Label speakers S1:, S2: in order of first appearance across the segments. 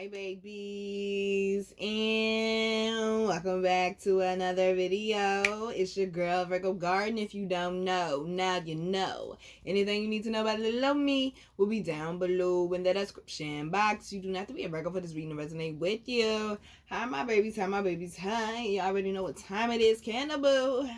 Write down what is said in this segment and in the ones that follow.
S1: Hi babies, and welcome back to another video. It's your girl Virgo Garden. If you don't know, now you know. Anything you need to know about little me will be down below in the description box. You do not have to be a Virgo for this reading to resonate with you. Hi my babies, hi my babies, hi. You already know what time it is, Cannibal.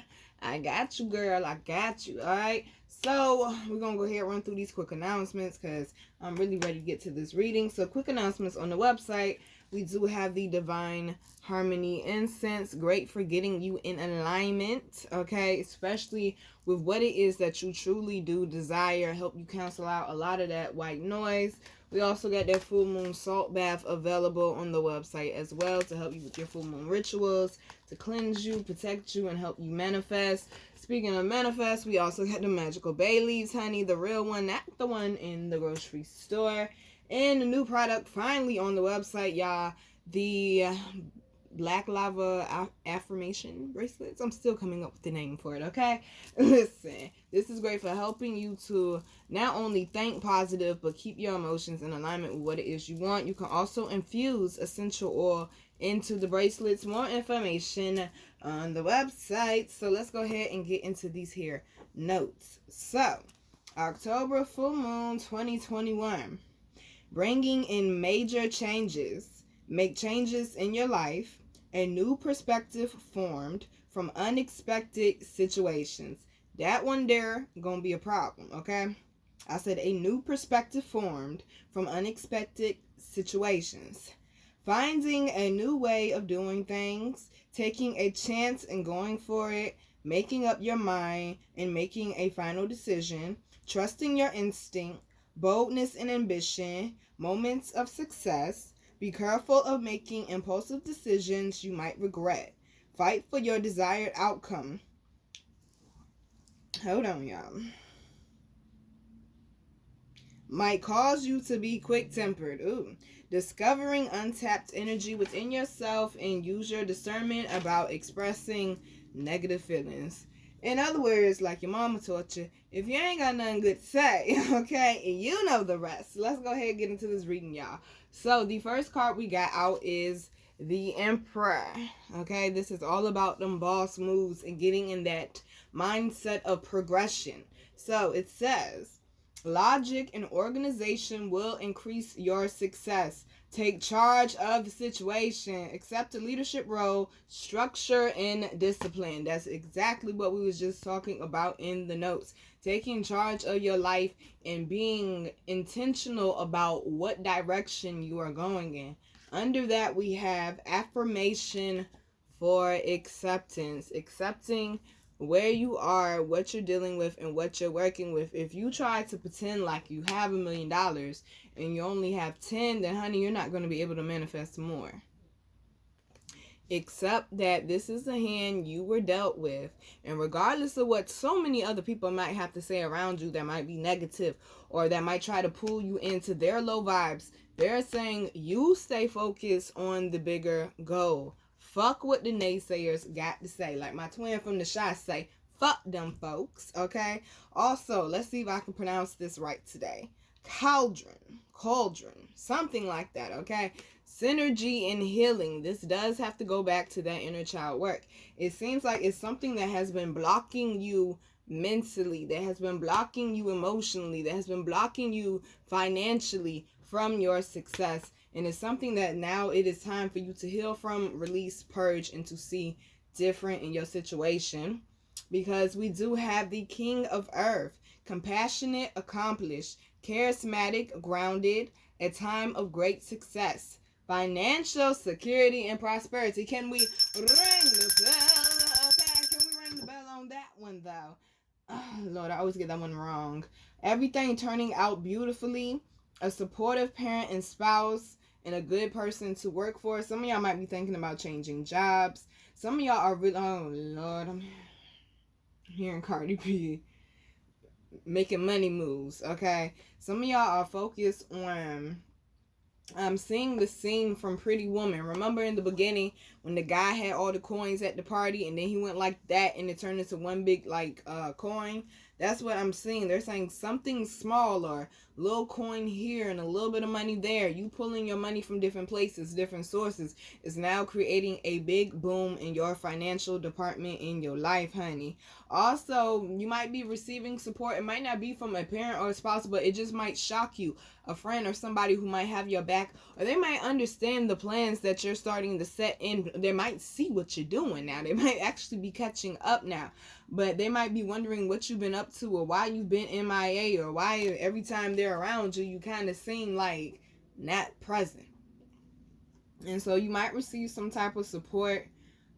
S1: I got you, girl, I got you, alright? So, we're going to go ahead and run through these quick announcements because I'm really ready to get to this reading. So, quick announcements on the website. We do have the Divine Harmony Incense. Great for getting you in alignment, okay? Especially with what it is that you truly do desire. Help you cancel out a lot of that white noise. We also got that full moon salt bath available on the website as well to help you with your full moon rituals, to cleanse you, protect you, and help you manifest. Speaking of manifest, we also got the magical bay leaves, honey, the real one, not the one in the grocery store. And the new product finally on the website, y'all, the Black Lava affirmation bracelets. I'm still coming up with the name for it, okay? Listen, this is great for helping you to not only think positive, but keep your emotions in alignment with what it is you want. You can also infuse essential oil into the bracelets. More information on the website. So let's go ahead and get into these here notes. So, October full moon 2021. Bringing in major changes. Make changes in your life. A new perspective formed from unexpected situations. That one there gonna be a problem, okay? I said a new perspective formed from unexpected situations. Finding a new way of doing things, taking a chance and going for it, making up your mind and making a final decision, trusting your instinct, boldness and ambition, moments of success. Be careful of making impulsive decisions you might regret. Fight for your desired outcome. Hold on, y'all. Might cause you to be quick-tempered. Ooh. Discovering untapped energy within yourself and use your discernment about expressing negative feelings. In other words, like your mama taught you, if you ain't got nothing good to say, okay, and you know the rest. Let's go ahead and get into this reading, y'all. So the first card we got out is the Emperor. Okay, this is all about them boss moves and getting in that mindset of progression. So it says, logic and organization will increase your success. Take charge of the situation. Accept a leadership role, structure, and discipline. That's exactly what we was just talking about in the notes. Taking charge of your life and being intentional about what direction you are going in. Under that, we have affirmation for acceptance. Accepting where you are, what you're dealing with, and what you're working with. If you try to pretend like you have $1 million and you only have 10, then honey, you're not going to be able to manifest more. Accept that this is the hand you were dealt with, and regardless of what so many other people might have to say around you that might be negative or that might try to pull you into their low vibes, they're saying you stay focused on the bigger goal. Fuck what the naysayers got to say. Like my twin from the Shy say, fuck them folks, okay? Also, let's see if I can pronounce this right today. Cauldron, something like that, okay? Synergy and healing. This does have to go back to that inner child work. It seems like it's something that has been blocking you mentally, that has been blocking you emotionally, that has been blocking you financially from your success. And it's something that now it is time for you to heal from, release, purge, and to see different in your situation. Because we do have the King of Earth. Compassionate, accomplished, charismatic, grounded, a time of great success. Financial security and prosperity. Can we ring the bell? Okay, can we ring the bell on that one though? Oh, Lord, I always get that one wrong. Everything turning out beautifully. A supportive parent and spouse. And a good person to work for. Some of y'all might be thinking about changing jobs. Some of y'all are really, oh Lord, I'm hearing Cardi B making money moves, okay? Some of y'all are focused on seeing the scene from Pretty Woman. Remember in the beginning when the guy had all the coins at the party and then he went like that and it turned into one big like coin? That's what I'm seeing. They're saying something small or little coin here and a little bit of money there. You pulling your money from different places, different sources, is now creating a big boom in your financial department in your life, honey. Also, you might be receiving support. It might not be from a parent or a spouse, but it just might shock you. A friend or somebody who might have your back, or they might understand the plans that you're starting to set in. They might see what you're doing now. They might actually be catching up now. But they might be wondering what you've been up to, or why you've been MIA, or why every time they're around you, you kind of seem like not present. And so you might receive some type of support,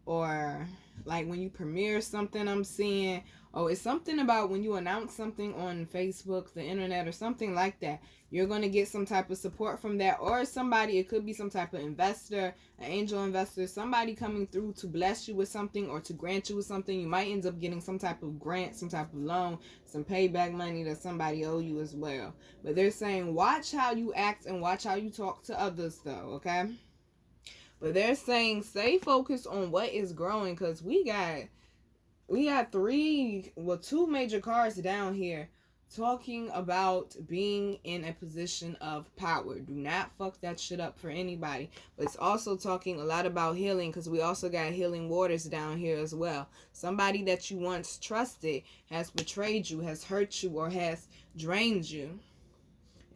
S1: or like when you premiere something, I'm seeing, oh, it's something about when you announce something on Facebook, the internet, or something like that. You're going to get some type of support from that, or somebody, it could be some type of investor, an angel investor, somebody coming through to bless you with something or to grant you with something. You might end up getting some type of grant, some type of loan, some payback money that somebody owe you as well. But they're saying, watch how you act and watch how you talk to others though, okay? But they're saying stay focused on what is growing, because we got two major cards down here talking about being in a position of power. Do not fuck that shit up for anybody. But it's also talking a lot about healing, because we also got healing waters down here as well. Somebody that you once trusted has betrayed you, has hurt you, or has drained you.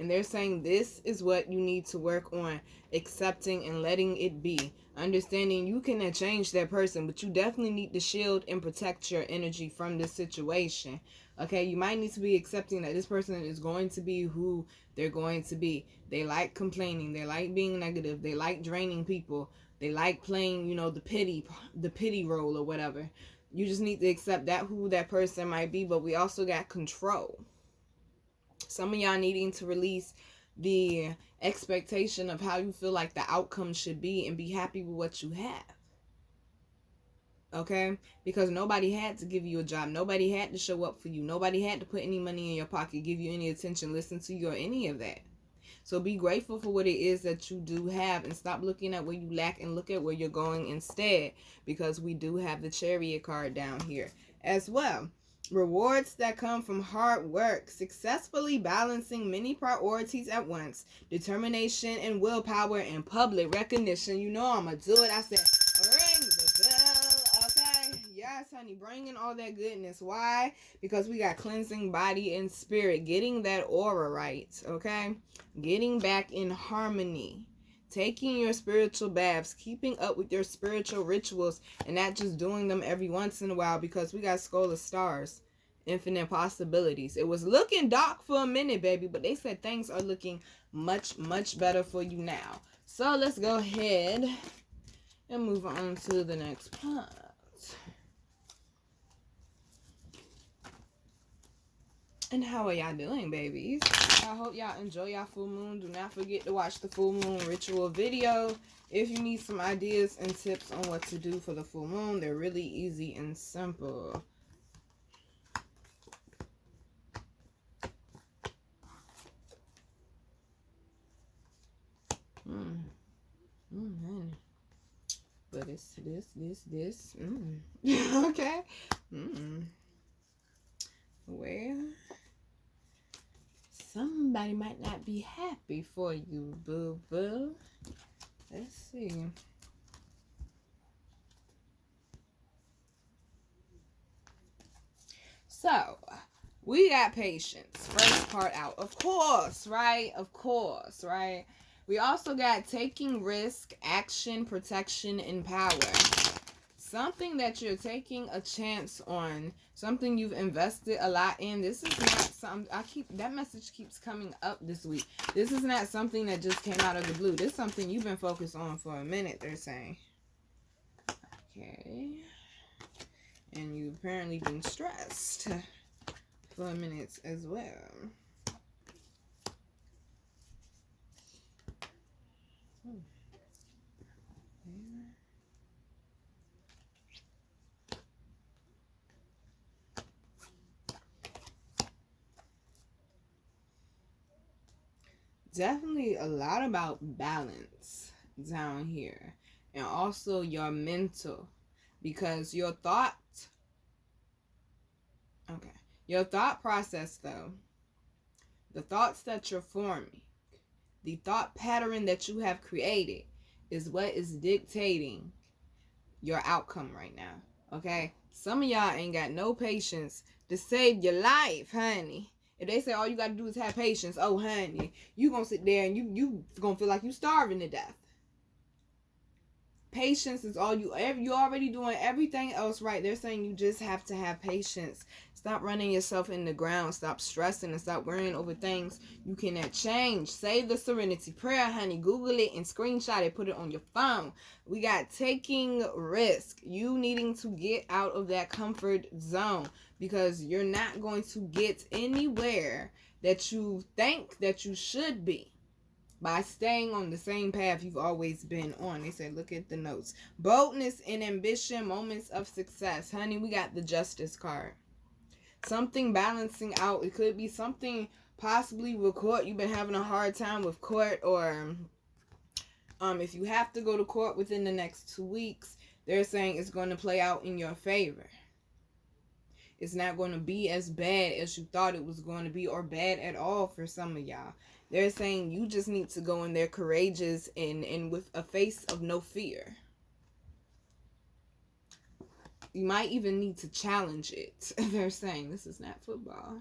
S1: And they're saying this is what you need to work on, accepting and letting it be. Understanding you can change that person, but you definitely need to shield and protect your energy from this situation. Okay, you might need to be accepting that this person is going to be who they're going to be. They like complaining. They like being negative. They like draining people. They like playing, the pity role or whatever. You just need to accept that who that person might be, but we also got control. Some of y'all needing to release the expectation of how you feel like the outcome should be and be happy with what you have. Okay? Because nobody had to give you a job. Nobody had to show up for you. Nobody had to put any money in your pocket, give you any attention, listen to you, or any of that. So be grateful for what it is that you do have, and stop looking at where you lack and look at where you're going instead, because we do have the Chariot card down here as well. Rewards that come from hard work, successfully balancing many priorities at once, determination and willpower, and public recognition. You know I'm going to do it. I said, ring the bell, okay? Yes, honey, bringing all that goodness. Why? Because we got cleansing body and spirit, getting that aura right, okay? Getting back in harmony. Taking your spiritual baths, keeping up with your spiritual rituals, and not just doing them every once in a while, because we got Skull of Stars, infinite possibilities. It was looking dark for a minute, baby, but they said things are looking much, much better for you now. So let's go ahead and move on to the next part. And how are y'all doing, babies? I hope y'all enjoy y'all full moon. Do not forget to watch the full moon ritual video. If you need some ideas and tips on what to do for the full moon, they're really easy and simple. But it's this. Okay. Well, somebody might not be happy for you, boo-boo. Let's see. So, we got patience. First part out. Of course, right? Of course, right? We also got taking risk, action, protection, and power. Something that you're taking a chance on, something you've invested a lot in. This is not something, that message keeps coming up this week. This is not something that just came out of the blue. This is something you've been focused on for a minute, they're saying. Okay. And you've apparently been stressed for a minute as well. Definitely a lot about balance down here, and also your mental, because your thoughts, okay, Your thought process, though, the thoughts that you're forming, the thought pattern that you have created is what is dictating your outcome right now. Okay? Some of y'all ain't got no patience to save your life, honey. If they say all you got to do is have patience, oh, honey, you going to sit there and you going to feel like you starving to death. Patience is all you're already doing everything else right. They're saying you just have to have patience. Stop running yourself in the ground. Stop stressing and stop worrying over things you cannot change. Save the serenity prayer, honey. Google it and screenshot it. Put it on your phone. We got taking risk. You needing to get out of that comfort zone because you're not going to get anywhere that you think that you should be by staying on the same path you've always been on. They said, look at the notes. Boldness and ambition, moments of success. Honey, we got the Justice card. Something balancing out. It could be something possibly with court. You've been having a hard time with court, or if you have to go to court within the next 2 weeks, they're saying it's going to play out in your favor. It's not going to be as bad as you thought it was going to be, or bad at all for some of y'all. They're saying you just need to go in there courageous and with a face of no fear. You might even need to challenge it. They're saying this is not football.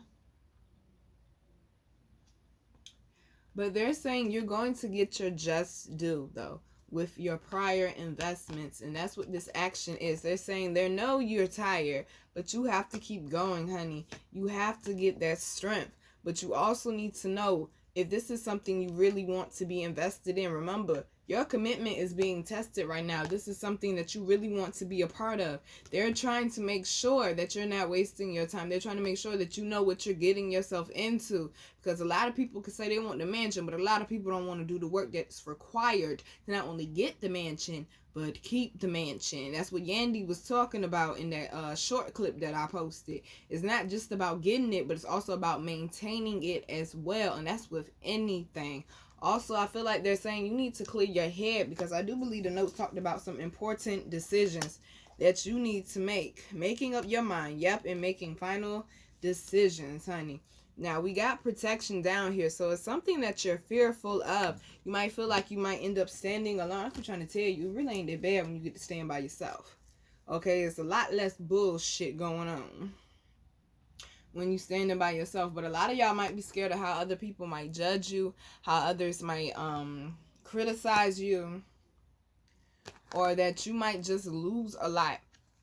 S1: But they're saying you're going to get your just due, though, with your prior investments. And that's what this action is. They're saying they know you're tired, but you have to keep going, honey. You have to get that strength. But you also need to know if this is something you really want to be invested in. Remember, your commitment is being tested right now. This is something that you really want to be a part of. They're trying to make sure that you're not wasting your time. They're trying to make sure that you know what you're getting yourself into. Because a lot of people can say they want the mansion, but a lot of people don't want to do the work that's required to not only get the mansion, but keep the mansion. That's what Yandy was talking about in that short clip that I posted. It's not just about getting it, but it's also about maintaining it as well. And that's with anything. Also, I feel like they're saying you need to clear your head, because I do believe the notes talked about some important decisions that you need to make. Making up your mind. Yep, and making final decisions, honey. Now, we got protection down here, so it's something that you're fearful of. You might feel like you might end up standing alone. That's what I'm trying to tell you. It really ain't that bad when you get to stand by yourself. Okay, it's a lot less bullshit going on when you standing by yourself. But a lot of y'all might be scared of how other people might judge you, how others might criticize you, or that you might just lose a lot.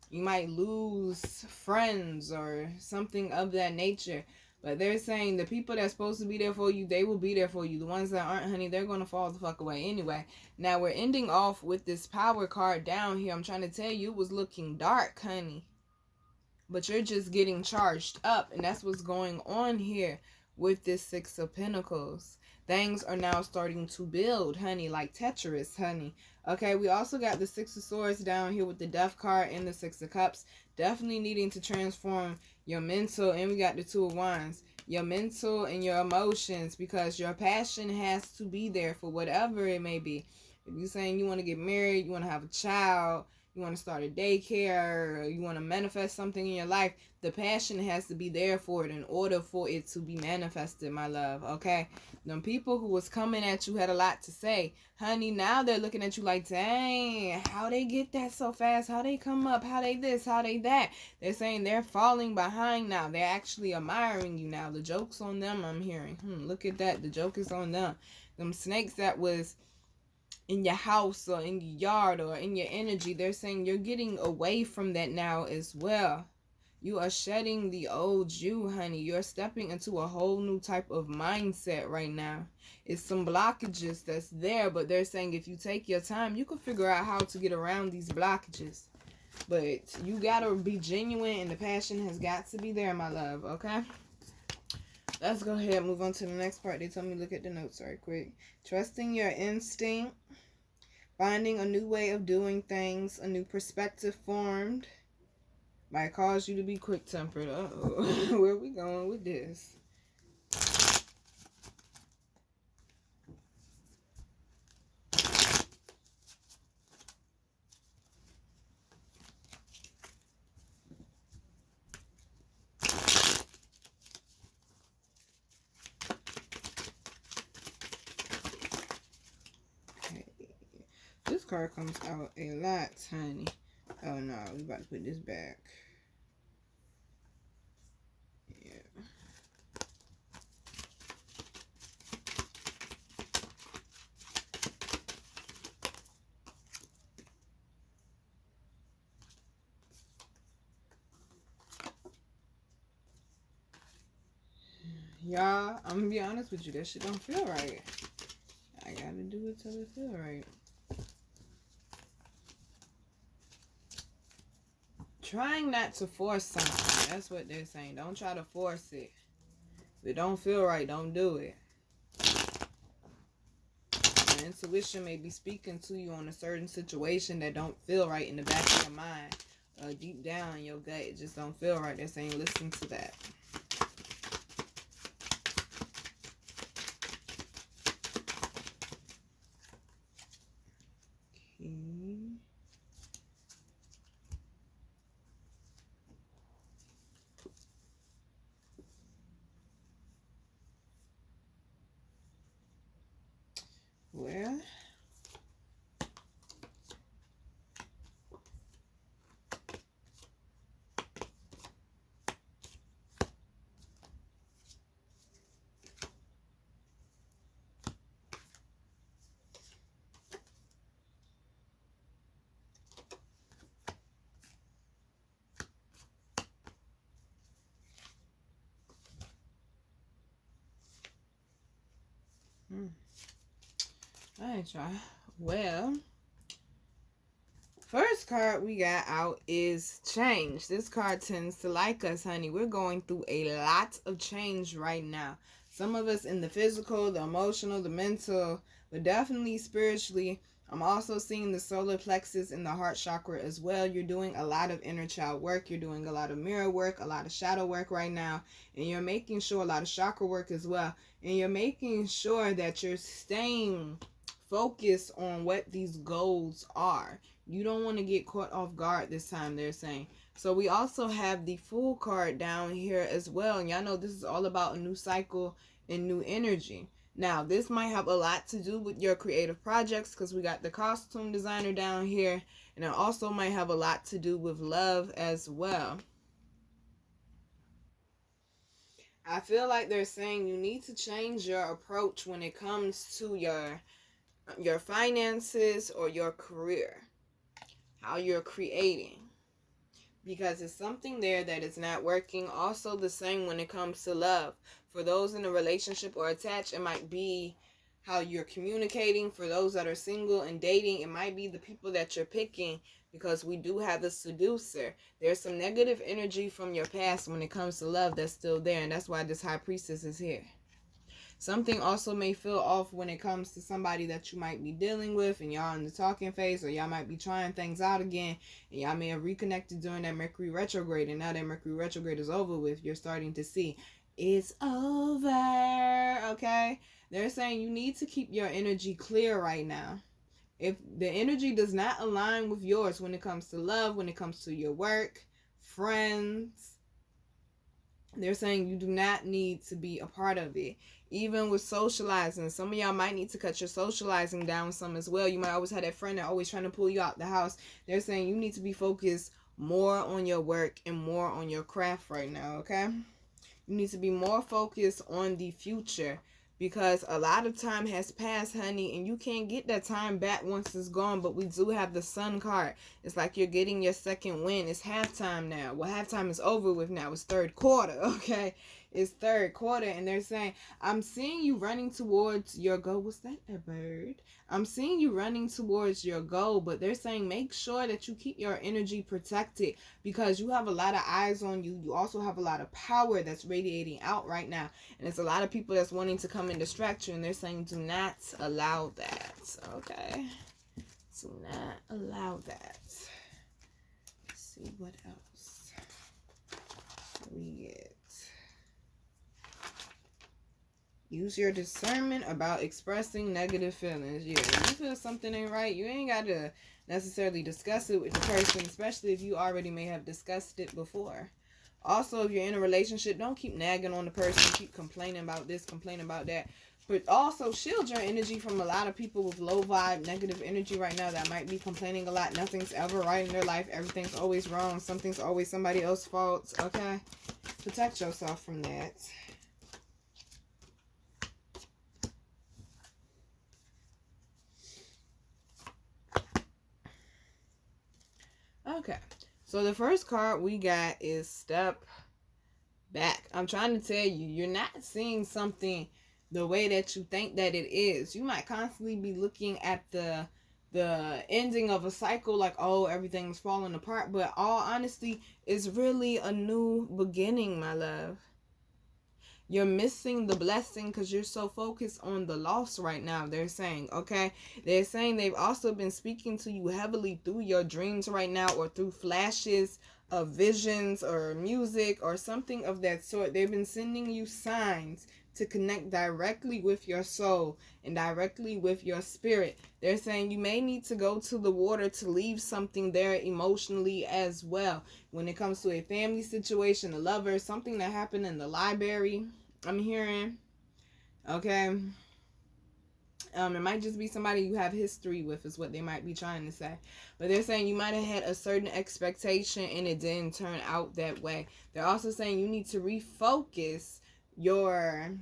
S1: You might lose friends or something of that nature. But they're saying the people that's supposed to be there for you, they will be there for you. The ones that aren't, honey, they're going to fall the fuck away anyway. Now, we're ending off with this power card down here. I'm trying to tell you, it was looking dark, honey. But you're just getting charged up. And that's what's going on here with this Six of Pentacles. Things are now starting to build, honey, like Tetris, honey. Okay, we also got the Six of Swords down here with the Death card and the Six of Cups. Definitely needing to transform your mental. And we got the Two of Wands. Your mental and your emotions, because your passion has to be there for whatever it may be. If you're saying you want to get married, you want to have a child, you want to start a daycare, or you want to manifest something in your life, the passion has to be there for it in order for it to be manifested, my love, okay? Them people who was coming at you had a lot to say. Honey, now they're looking at you like, dang, how they get that so fast? How they come up? How they this? How they that? They're saying they're falling behind now. They're actually admiring you now. The joke's on them, I'm hearing. Look at that. The joke is on them. Them snakes that was in your house or in your yard or in your energy, they're saying you're getting away from that now as well. You are shedding the old you, honey. You're stepping into a whole new type of mindset right now. It's some blockages that's there, but they're saying if you take your time, you can figure out how to get around these blockages. But you gotta be genuine, and the passion has got to be there, my love, okay? Let's go ahead and move on to the next part. They told me to look at the notes right quick. Trusting your instinct. Finding a new way of doing things. A new perspective formed. Might cause you to be quick-tempered. Uh-oh. Where are we going with this? card comes out a lot, honey. Oh no, we about to put this back. Yeah. Y'all, I'm gonna be honest with you, that shit don't feel right. I gotta do it till it feel right. Trying not to force something. That's what they're saying. Don't try to force it. If it don't feel right, don't do it. Your intuition may be speaking to you on a certain situation that don't feel right in the back of your mind. Deep down in your gut, it just don't feel right. They're saying listen to that. Well, alright, y'all. Well, first card we got out is change. This card tends to like us, honey. We're going through a lot of change right now. Some of us in the physical, the emotional, the mental, but definitely spiritually. I'm also seeing the solar plexus in the heart chakra as well. You're doing a lot of inner child work. You're doing a lot of mirror work, a lot of shadow work right now. And you're making sure a lot of chakra work as well. And you're making sure that you're staying focused on what these goals are. You don't want to get caught off guard this time, they're saying. So we also have the Fool card down here as well. And y'all know this is all about a new cycle and new energy. Now, this might have a lot to do with your creative projects because we got the costume designer down here. And it also might have a lot to do with love as well. I feel like they're saying you need to change your approach when it comes to your finances or your career, how you're creating, because it's something there that is not working. Also the same when it comes to love. For those in a relationship or attached, it might be how you're communicating. For those that are single and dating, it might be the people that you're picking, because we do have the seducer. There's some negative energy from your past when it comes to love that's still there, and that's why this high priestess is here. Something also may feel off when it comes to somebody that you might be dealing with and y'all in the talking phase, or y'all might be trying things out again, and y'all may have reconnected during that Mercury retrograde, and now that Mercury retrograde is over with, you're starting to see it's over, okay? They're saying you need to keep your energy clear right now. If the energy does not align with yours when it comes to love, when it comes to your work, friends, they're saying you do not need to be a part of it. Even with socializing, some of y'all might need to cut your socializing down some as well. You might always have that friend that always trying to pull you out the house. They're saying you need to be focused more on your work and more on your craft right now, okay? You need to be more focused on the future, because a lot of time has passed, honey, and you can't get that time back once it's gone. But we do have the Sun card. It's like you're getting your second win. It's halftime now. Well, halftime is over with now. It's third quarter, okay? It's third quarter, and they're saying, I'm seeing you running towards your goal. Was that a bird? I'm seeing you running towards your goal, but they're saying make sure that you keep your energy protected, because you have a lot of eyes on you. You also have a lot of power that's radiating out right now, and it's a lot of people that's wanting to come and distract you, and they're saying do not allow that, okay? Do not allow that. Let's see what else we get. Use your discernment about expressing negative feelings. Yeah, if you feel something ain't right, you ain't got to necessarily discuss it with the person, especially if you already may have discussed it before. Also, if you're in a relationship, don't keep nagging on the person, keep complaining about this, complaining about that. But also shield your energy from a lot of people with low vibe, negative energy right now that might be complaining a lot. Nothing's ever right in their life. Everything's always wrong. Something's always somebody else's fault. Okay? Protect yourself from that. Okay. So the first card we got is Step Back. I'm trying to tell you, you're not seeing something the way that you think that it is. You might constantly be looking at the ending of a cycle like, oh, everything's falling apart, but all honesty, it's really a new beginning, my love. You're missing the blessing because you're so focused on the loss right now, they're saying, okay? They're saying they've also been speaking to you heavily through your dreams right now, or through flashes of visions or music or something of that sort. They've been sending you signs to connect directly with your soul and directly with your spirit. They're saying you may need to go to the water to leave something there emotionally as well. When it comes to a family situation, a lover, something that happened in the library, I'm hearing, okay? It might just be somebody you have history with is what they might be trying to say. But they're saying you might have had a certain expectation and it didn't turn out that way. They're also saying you need to refocus your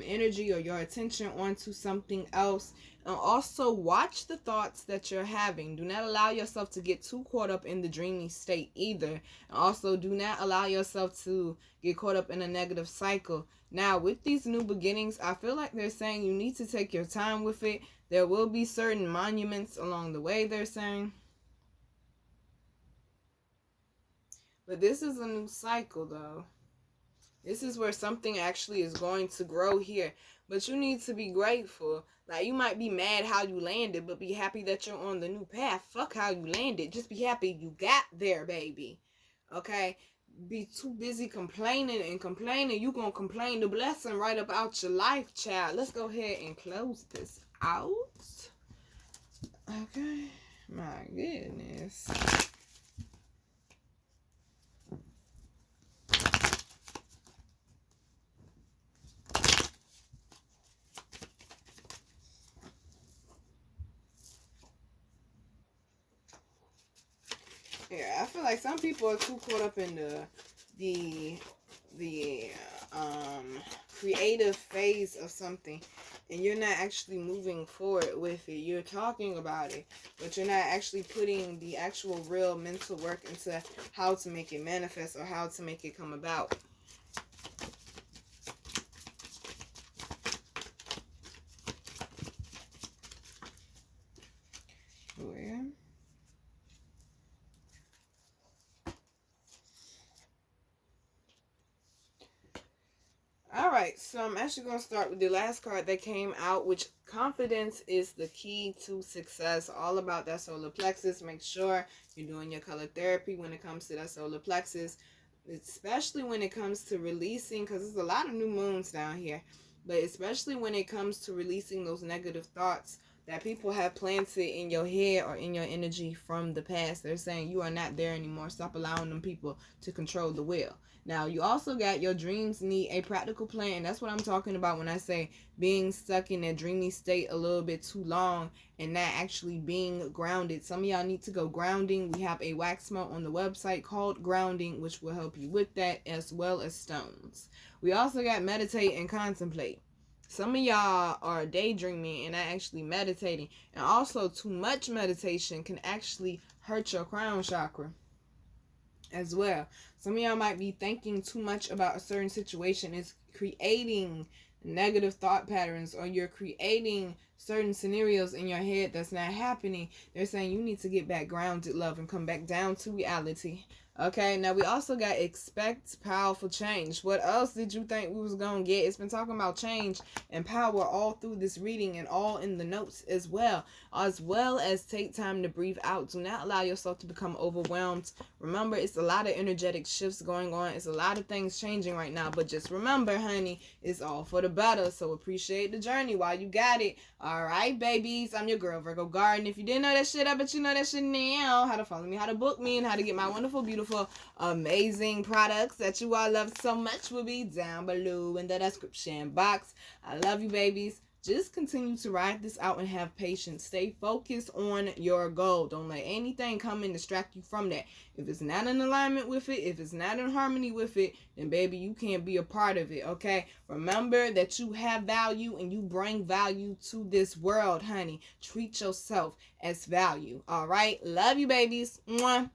S1: energy or your attention onto something else, and also watch the thoughts that you're having. Do not allow yourself to get too caught up in the dreamy state either, and also do not allow yourself to get caught up in a negative cycle. Now with these new beginnings, I feel like they're saying you need to take your time with it. There will be certain monuments along the way, they're saying, but this is a new cycle though. This is where something actually is going to grow here. But you need to be grateful. Like, you might be mad how you landed, but be happy that you're on the new path. Fuck how you landed. Just be happy you got there, baby. Okay? Be too busy complaining and complaining. You gonna complain the blessing right about your life, child. Let's go ahead and close this out. Okay? My goodness. Yeah, I feel like some people are too caught up in the creative phase of something, and you're not actually moving forward with it. You're talking about it, but you're not actually putting the actual real mental work into how to make it manifest or how to make it come about. Where? Alright, so I'm actually going to start with the last card that came out, which confidence is the key to success. All about that solar plexus. Make sure you're doing your color therapy when it comes to that solar plexus, especially when it comes to releasing, because there's a lot of new moons down here, but especially when it comes to releasing those negative thoughts that people have planted in your head or in your energy from the past. They're saying you are not there anymore. Stop allowing them people to control the will. Now, you also got your dreams need a practical plan. That's what I'm talking about when I say being stuck in that dreamy state a little bit too long and not actually being grounded. Some of y'all need to go grounding. We have a wax melt on the website called Grounding, which will help you with that, as well as stones. We also got meditate and contemplate. Some of y'all are daydreaming and not actually meditating. And also, too much meditation can actually hurt your crown chakra as well. Some of y'all might be thinking too much about a certain situation. It's creating negative thought patterns, or you're creating certain scenarios in your head that's not happening. They're saying you need to get back grounded, love, and come back down to reality. Okay, now we also got expect powerful change. What else did you think we was going to get? It's been talking about change and power all through this reading and all in the notes as well as take time to breathe out. Do not allow yourself to become overwhelmed. Remember, it's a lot of energetic shifts going on. It's a lot of things changing right now. But just remember, honey, it's all for the better. So appreciate the journey while you got it. All right, babies. I'm your girl, Virgo Garden. If you didn't know that shit, I bet you know that shit now. How to follow me, how to book me, and how to get my wonderful, beautiful, amazing products that you all love so much will be down below in the description box. I love you, babies. Just continue to ride this out and have patience. Stay focused on your goal. Don't let anything come and distract you from that. If it's not in alignment with it, if it's not in harmony with it, then baby, you can't be a part of it, okay? Remember that you have value and you bring value to this world, honey. Treat yourself as value, all right? Love you, babies. Mwah.